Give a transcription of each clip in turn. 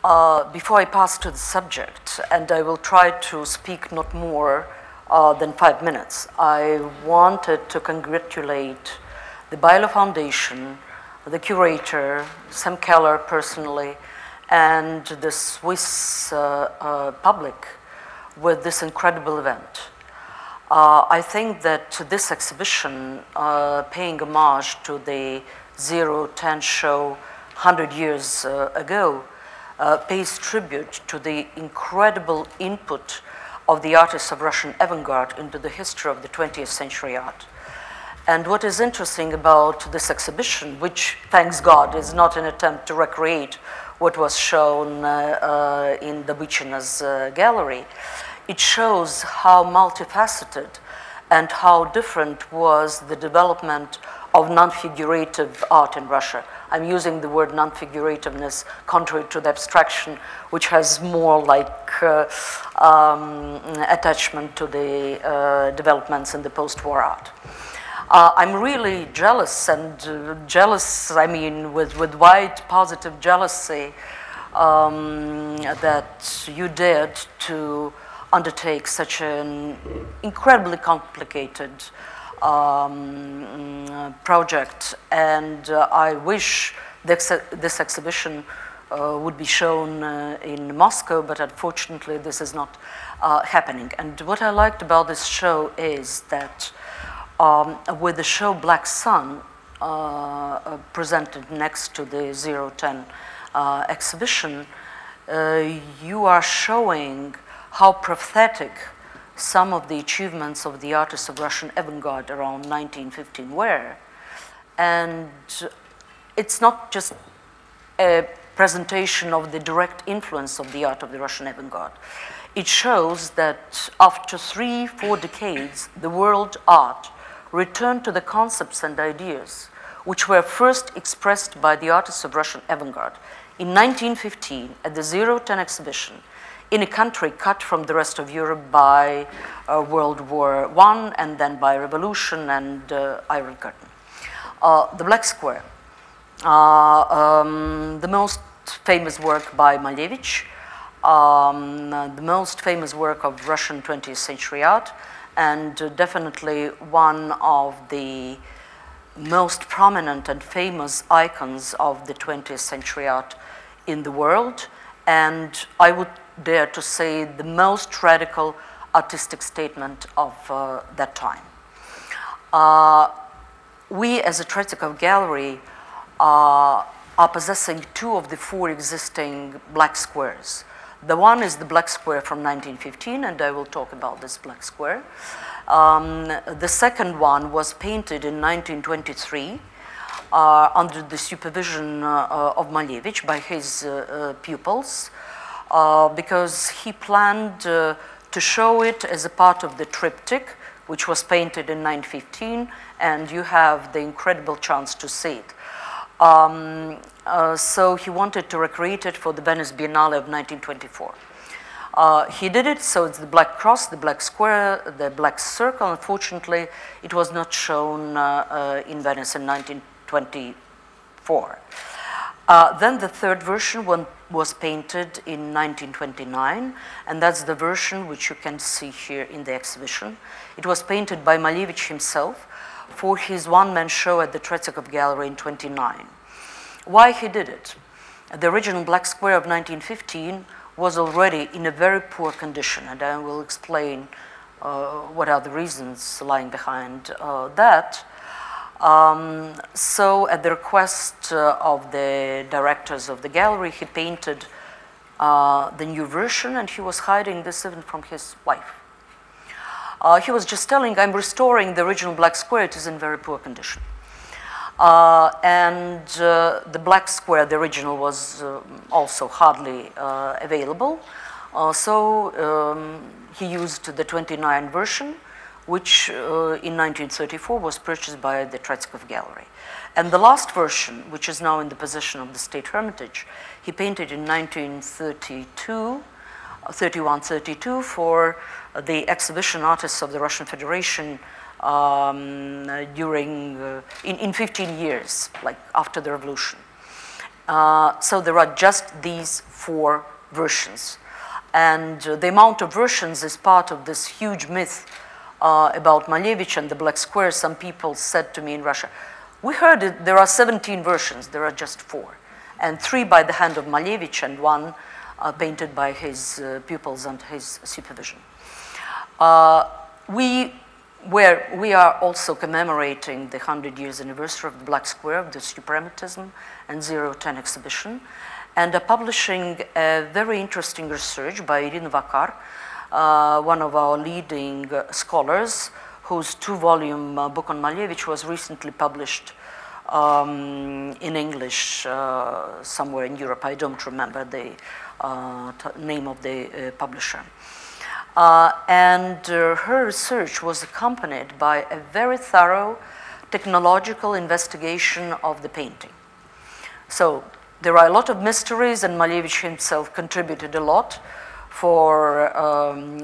Before I pass to the subject, and I will try to speak not more than 5 minutes, I wanted to congratulate the Beyeler Foundation, the curator, Sam Keller personally, and the Swiss public with this incredible event. I think that this exhibition, paying homage to the 010 show 100 years ago, pays tribute to the incredible input of the artists of Russian avant-garde into the history of the 20th century art. And what is interesting about this exhibition, which, thanks God, is not an attempt to recreate what was shown in the Bychina's gallery, it shows how multifaceted and how different was the development of non-figurative art in Russia. I'm using the word non-figurativeness contrary to the abstraction, which has more like attachment to the developments in the post-war art. I'm really jealous, and jealous, I mean, with wide positive jealousy that you dared to undertake such an incredibly complicated project, and I wish this exhibition would be shown in Moscow, but unfortunately this is not happening. And what I liked about this show is that with the show Black Sun presented next to the 010 exhibition, you are showing how prophetic some of the achievements of the artists of Russian avant-garde around 1915 were. And it's not just a presentation of the direct influence of the art of the Russian avant-garde. It shows that after 3-4 decades, the world art returned to the concepts and ideas which were first expressed by the artists of Russian avant-garde in 1915 at the 010 exhibition, in a country cut from the rest of Europe by World War I and then by Revolution and Iron Curtain. The Black Square, the most famous work by Malevich, the most famous work of Russian 20th century art, and definitely one of the most prominent and famous icons of the 20th century art in the world, and I would dare to say the most radical artistic statement of that time. We as a Tretyakov gallery are possessing 2 of the 4 existing black squares. The one is the Black Square from 1915, and I will talk about this Black Square. The second one was painted in 1923 under the supervision of Malevich by his pupils, because he planned to show it as a part of the triptych, which was painted in 1915, and you have the incredible chance to see it. So he wanted to recreate it for the Venice Biennale of 1924. He did it, so it's the black cross, the black square, the black circle. Unfortunately, it was not shown in Venice in 1924. Then the third version was painted in 1929, and that's the version which you can see here in the exhibition. It was painted by Malevich himself for his one-man show at the Tretyakov Gallery in 1929. Why he did it? The original Black Square of 1915 was already in a very poor condition, and I will explain what are the reasons lying behind that. So at the request of the directors of the gallery, he painted the new version, and he was hiding this even from his wife. He was just telling, I'm restoring the original Black Square, it is in very poor condition. And the Black Square, the original, was also hardly available. So he used the 29 version, which in 1934 was purchased by the Tretyakov Gallery. And the last version, which is now in the possession of the State Hermitage, he painted in 1931-32 for the exhibition artists of the Russian Federation during, in 15 years, like after the revolution. So there are just these 4 versions. And the amount of versions is part of this huge myth about Malevich and the black square. Some people said to me in Russia, we heard it, there are 17 versions, there are just 4. And 3 by the hand of Malevich and 1 painted by his pupils under his supervision. We are also commemorating the 100 years anniversary of the Black Square, of the Suprematism and 010 exhibition, and are publishing a very interesting research by Irina Vakar, one of our leading scholars, whose 2-volume book on Malevich was recently published in English somewhere in Europe. I don't remember the name of the publisher. And her research was accompanied by a very thorough technological investigation of the painting. So there are a lot of mysteries, and Malevich himself contributed a lot for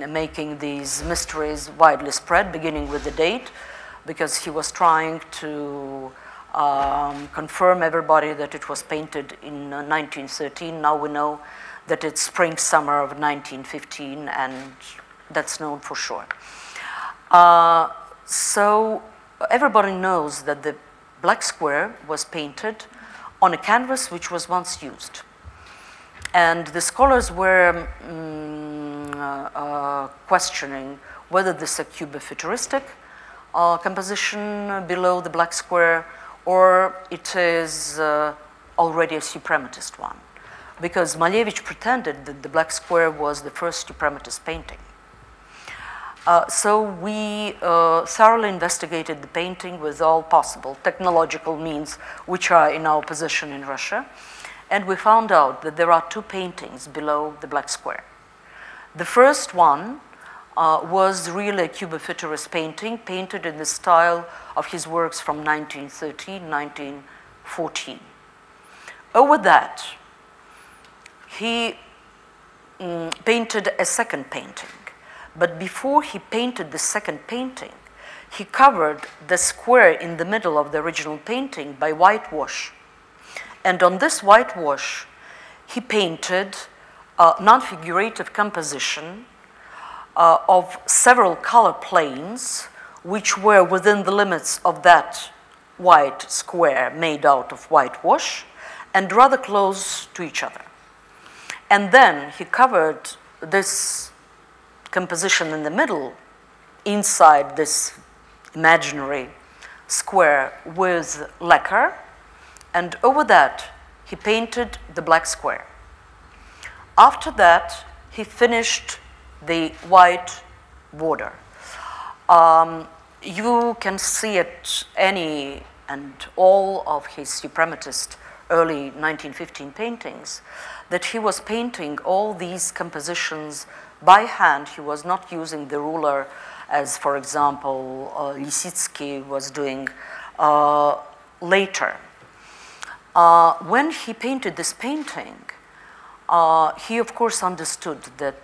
making these mysteries widely spread, beginning with the date, because he was trying to confirm everybody that it was painted in 1913. Now we know that it's spring, summer of 1915, and that's known for sure. So everybody knows that the Black Square was painted on a canvas which was once used. And the scholars were questioning whether this is a cubo-futuristic composition below the Black Square, or it is already a suprematist one. Because Malevich pretended that the Black Square was the first suprematist painting. So we thoroughly investigated the painting with all possible technological means which are in our possession in Russia, and we found out that there are 2 paintings below the Black Square. The first one was really a cubo-futurist painting, painted in the style of his works from 1913, 1914. Over that, he painted a second painting. But before he painted the second painting, he covered the square in the middle of the original painting by whitewash. And on this whitewash, he painted a non-figurative composition of several color planes, which were within the limits of that white square made out of whitewash, and rather close to each other. And then he covered this composition in the middle, inside this imaginary square, with lacquer, and over that he painted the Black Square. After that, he finished the white border. You can see it any and all of his suprematist early 1915 paintings, that he was painting all these compositions by hand. He was not using the ruler as, for example, Lisitsky was doing later. When he painted this painting, he of course understood that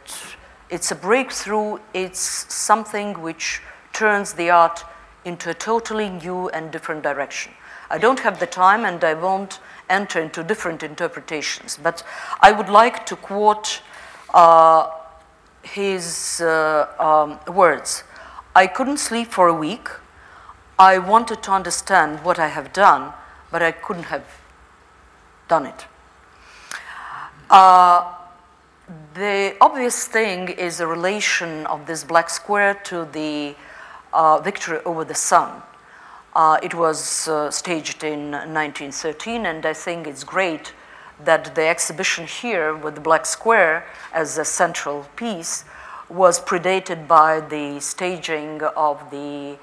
it's a breakthrough, it's something which turns the art into a totally new and different direction. I don't have the time and I won't enter into different interpretations, but I would like to quote his words. I couldn't sleep for a week. I wanted to understand what I have done, but I couldn't have done it. The obvious thing is the relation of this Black Square to the victory over the sun. It was staged in 1913, and I think it's great that the exhibition here with the Black Square as a central piece was predated by the staging of the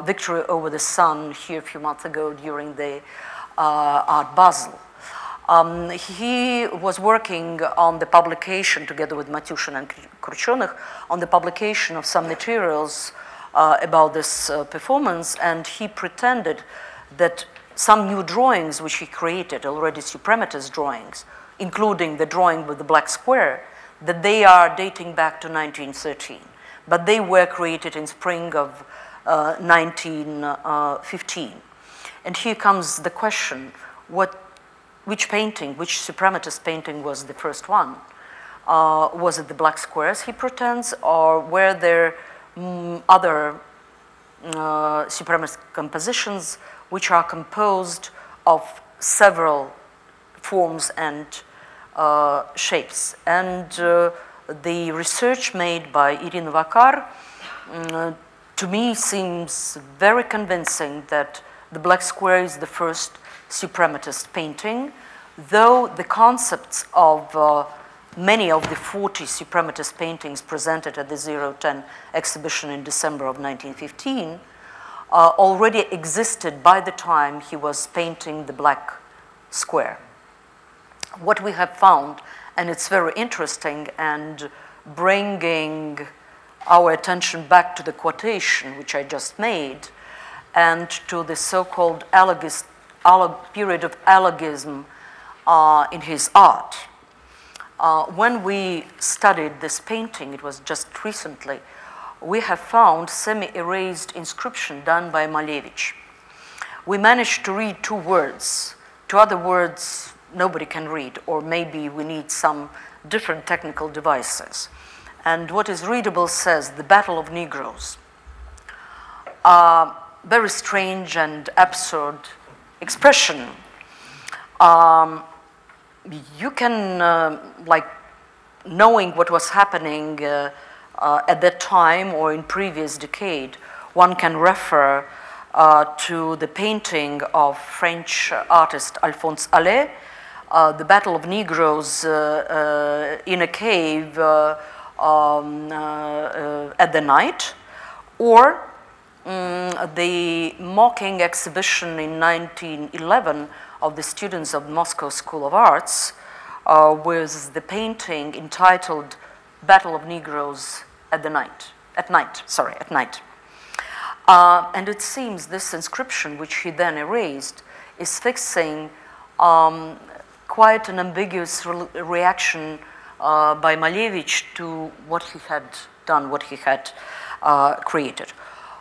victory over the sun here a few months ago during the Art Basel. He was working on the publication, together with Matyushin and Khrushchev, on the publication of some materials about this performance, and he pretended that some new drawings which he created, already suprematist drawings, including the drawing with the Black Square, that they are dating back to 1913. But they were created in spring of 1915. And here comes the question, which suprematist painting was the first one? Was it the black squares, he pretends, or were there other supremacist compositions which are composed of several forms and shapes? And the research made by Irina Vakar to me seems very convincing that the black square is the first suprematist painting, though the concepts of many of the 40 suprematist paintings presented at the 010 exhibition in December of 1915 already existed by the time he was painting the black square. What we have found, and it's very interesting, and bringing our attention back to the quotation which I just made, and to the so-called period of allogism in his art. When we studied this painting, it was just recently, we have found semi-erased inscription done by Malevich. We managed to read two words. Two other words nobody can read, or maybe we need some different technical devices. And what is readable says, "The Battle of Negroes." Very strange and absurd expression. You can, like, knowing what was happening at that time or in previous decade, one can refer to the painting of French artist Alphonse Allais, The Battle of Negroes in a cave at the night, or the mocking exhibition in 1911 of the students of Moscow School of Arts with the painting entitled Battle of Negroes at night. And it seems this inscription, which he then erased, is fixing quite an ambiguous reaction by Malevich to what he had done, what he had created.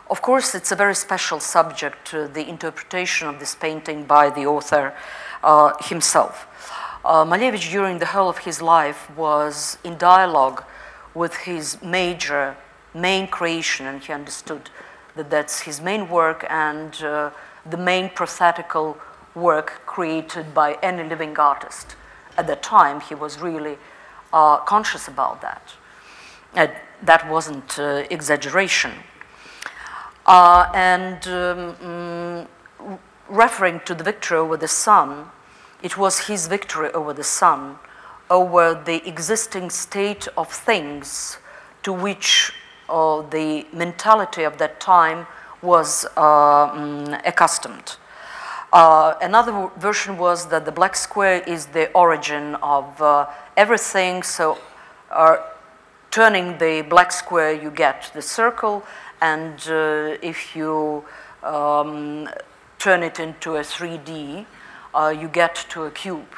Of course, it's a very special subject, the interpretation of this painting by the author himself. Malevich, during the whole of his life, was in dialogue with his main creation, and he understood that that's his main work and the main prophetical work created by any living artist. At that time, he was really conscious about that. That wasn't exaggeration. Referring to the victory over the sun, it was his victory over the sun, over the existing state of things to which the mentality of that time was accustomed. Another version was that the black square is the origin of everything, so turning the black square you get the circle, and if you turn it into a 3D, you get to a cube.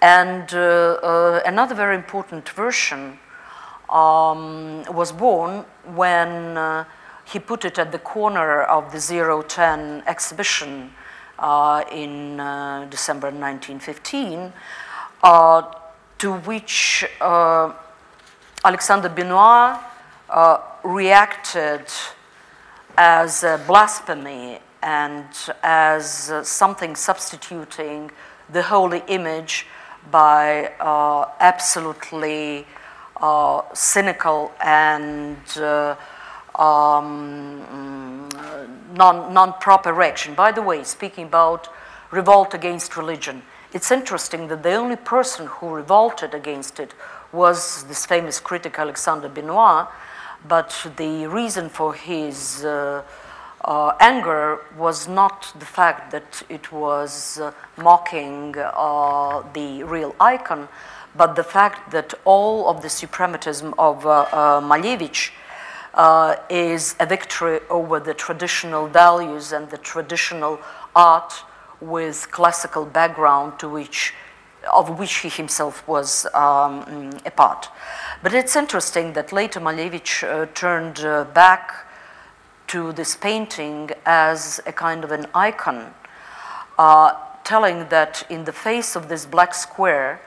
And another very important version was born when he put it at the corner of the 010 exhibition in December 1915, to which Alexander Benoit reacted as a blasphemy and as something substituting the holy image by absolutely cynical and non-proper reaction. By the way, speaking about revolt against religion, it's interesting that the only person who revolted against it was this famous critic Alexander Benoit, but the reason for his anger was not the fact that it was mocking the real icon, but the fact that all of the suprematism of Malevich is a victory over the traditional values and the traditional art with classical background of which he himself was a part. But it's interesting that later Malevich turned back to this painting as a kind of an icon. telling that in the face of this black square,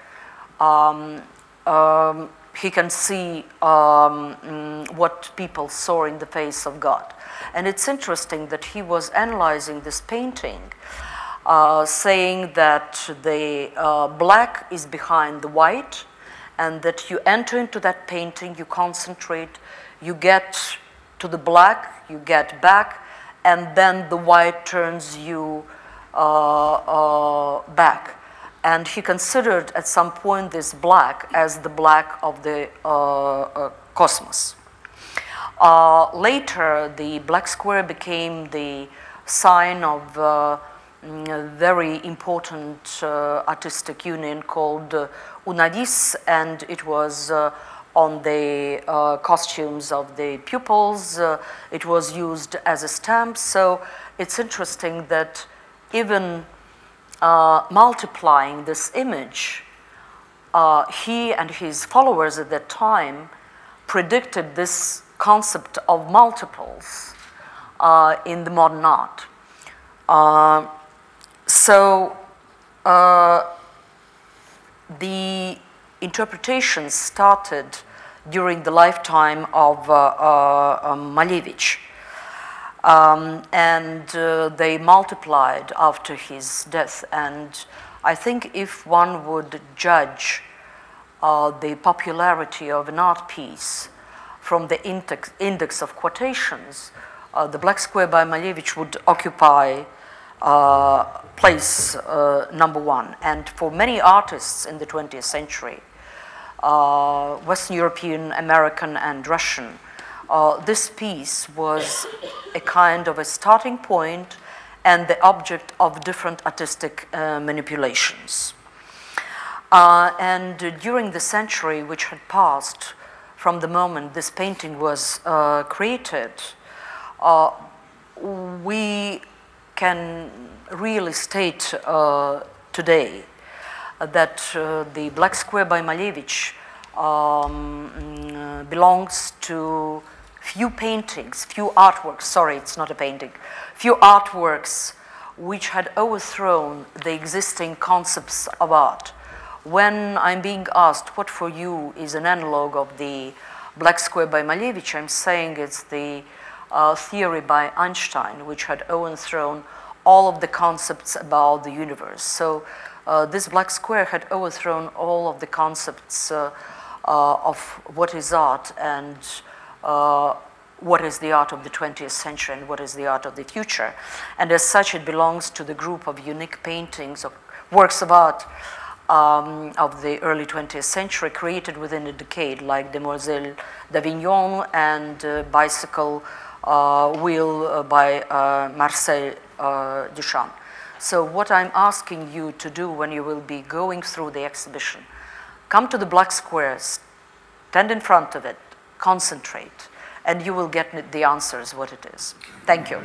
he can see what people saw in the face of God. And it's interesting that he was analyzing this painting, saying that the black is behind the white, and that you enter into that painting, you concentrate, you get to the black, you get back, and then the white turns you back. And he considered at some point this black as the black of the cosmos. Later, the black square became the sign of a very important artistic union called Unavis, and it was on the costumes of the pupils. It was used as a stamp. So it's interesting that even multiplying this image, he and his followers at that time predicted this concept of multiples in the modern art. The interpretations started during the lifetime of Malevich, and they multiplied after his death. And I think if one would judge the popularity of an art piece from the index of quotations, the black square by Malevich would occupy place number one. And for many artists in the 20th century, Western European, American, and Russian, this piece was a kind of a starting point and the object of different artistic manipulations. And during the century which had passed from the moment this painting was created, we can really state today that the black square by Malevich belongs to few paintings, few artworks, sorry, it's not a painting, few artworks which had overthrown the existing concepts of art. When I'm being asked what for you is an analog of the black square by Malevich, I'm saying it's the theory by Einstein, which had overthrown all of the concepts about the universe. So this black square had overthrown all of the concepts of what is art and what is the art of the 20th century and what is the art of the future. And as such, it belongs to the group of unique paintings or works of art of the early 20th century created within a decade, like Demoiselle d'Avignon and Bicycle Wheel by Marcel Duchamp. So what I'm asking you to do when you will be going through the exhibition, come to the black squares, stand in front of it, concentrate, and you will get the answers what it is. Thank you.